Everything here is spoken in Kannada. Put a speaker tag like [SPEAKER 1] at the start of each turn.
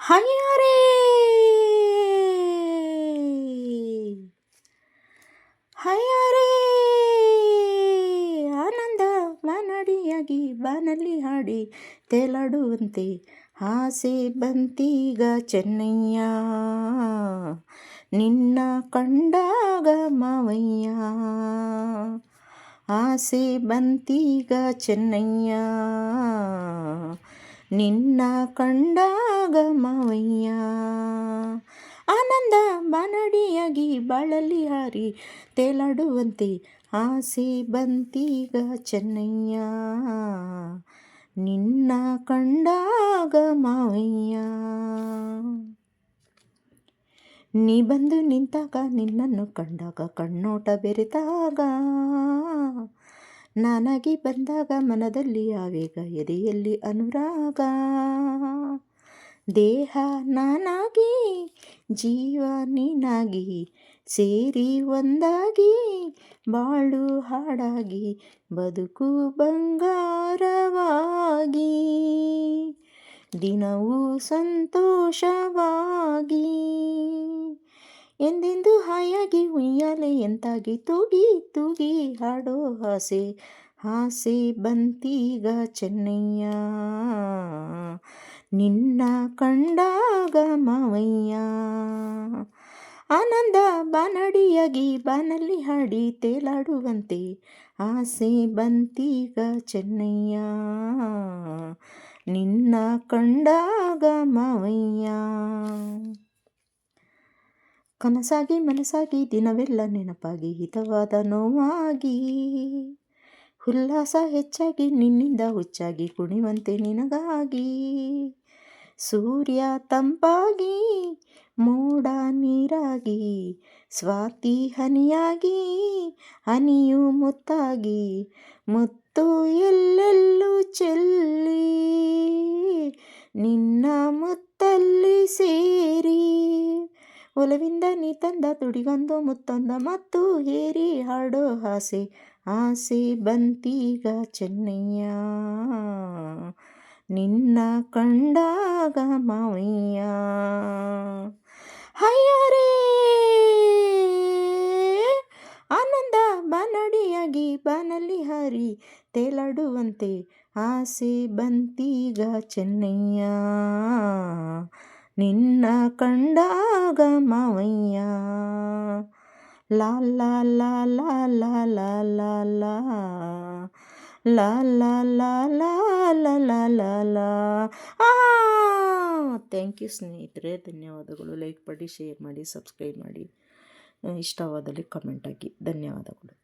[SPEAKER 1] ಹಯ್ಯಾರೇ ಹಯ್ಯಾರೇ ಆನಂದ ಬಾನಡಿಯಾಗಿ ಬಾನಲ್ಲಿ ಹಾಡಿ ತೇಲಾಡುವಂತೆ ಆಸೆ ಬಂತೀಗ ಚೆನ್ನಯ್ಯ ನಿನ್ನ ಕಂಡಾಗ ಮಾವಯ್ಯ ಆಸೆ ಬಂತೀಗ ಚೆನ್ನಯ್ಯ ನಿನ್ನ ಕಂಡಾಗ ಮಾವಯ್ಯ ಆನಂದ ಬಾನಡಿಯಾಗಿ ಬಾಳಲ್ಲಿ ಹಾರಿ ತೇಲಾಡುವಂತೆ ಆಸೆ ಬಂತೀಗ ಚೆನ್ನಯ್ಯ ನಿನ್ನ ಕಂಡಾಗ ಮಾವಯ್ಯ ನೀ ಬಂದು ನಿಂತಾಗ ನಿನ್ನನ್ನು ಕಂಡಾಗ ಕಣ್ಣೋಟ ಬೆರೆತಾಗ ನಾನಾಗಿ ಬಂದಾಗ ಮನದಲ್ಲಿ ಆವೇಗ ಎದೆಯಲ್ಲಿ ಅನುರಾಗ ದೇಹ ನಾನಾಗಿ ಜೀವ ನೀನಾಗಿ ಸೇರಿ ಒಂದಾಗಿ ಬಾಳು ಹಾಡಾಗಿ ಬದುಕು ಬಂಗಾರವಾಗಿ ದಿನವೂ ಸಂತೋಷವಾಗಿ ಎಂದೆಂದು ಹಾಯಾಗಿ ಉಯ್ಯಾಲೆ ಎಂತಾಗಿ ತೂಗಿ ತೂಗಿ ಹಾಡೋ ಆಸೆ ಆಸೆ ಬಂತೀಗ ಚೆನ್ನಯ್ಯ ನಿನ್ನ ಕಂಡಾಗ ಮಾವಯ್ಯ ಆನಂದ ಬಾನಡಿಯಾಗಿ ಬಾನಲ್ಲಿ ಹಾಡಿ ತೇಲಾಡುವಂತೆ ಆಸೆ ಬಂತೀಗ ಚೆನ್ನಯ್ಯ ನಿನ್ನ ಕಂಡಾಗ ಮಾವಯ್ಯ ಕನಸಾಗಿ ಮನಸ್ಸಾಗಿ ದಿನವೆಲ್ಲ ನೆನಪಾಗಿ ಹಿತವಾದ ನೋವಾಗಿ ಉಲ್ಲಾಸ ಹೆಚ್ಚಾಗಿ ನಿನ್ನಿಂದ ಹುಚ್ಚಾಗಿ ಕುಣಿವಂತೆ ನಿನಗಾಗಿ ಸೂರ್ಯ ತಂಪಾಗಿ ಮೋಡ ನೀರಾಗಿ ಸ್ವಾತಿ ಹನಿಯಾಗಿ ಹನಿಯು ಮುತ್ತಾಗಿ ಮುತ್ತು ಎಲ್ಲೆಲ್ಲೂ ಚೆಲ್ಲಿ ನಿನ್ನ ಮುತ್ತಲ್ಲಿ ಸೇರಿ ಒಲವಿಂದ ನೀ ತಂದ ತುಡಿಗೊಂದು ಮುತ್ತೊಂದ ಮತ್ತು ಹೇರಿ ಹಾಡೋ ಆಸೆ ಆಸೆ ಬಂತೀಗ ಚೆನ್ನಯ್ಯ ನಿನ್ನ ಕಂಡಾಗ ಮಾವಯ್ಯ ಹಯ್ಯಾರೇ ಆನಂದ ಬಾನಡಿಯಾಗಿ ಬಾನಲ್ಲಿ ಹಾರಿ ತೇಲಾಡುವಂತೆ ಆಸೆ ಬಂತೀಗ ಚೆನ್ನಯ್ಯ ನಿನ್ನ ಕಂಡಾಗ ಮಾವಯ್ಯ ಲಾ ಲಾ ಲಾ ಲಾ ಲಾ ಲಾ ಲಾ ಲಾ ಲಾ ಲಾ ಲಾ ಲಾ ಲಾ ಲಾ ಲಾ ಲಾ ಥ್ಯಾಂಕ್ ಯು ಸ್ನೇಹಿತರೆ, ಧನ್ಯವಾದಗಳು. ಲೈಕ್ ಮಾಡಿ, ಶೇರ್ ಮಾಡಿ, ಸಬ್ಸ್ಕ್ರೈಬ್ ಮಾಡಿ, ಇಷ್ಟವಾದಲ್ಲಿ ಕಮೆಂಟ್ ಹಾಕಿ. ಧನ್ಯವಾದಗಳು.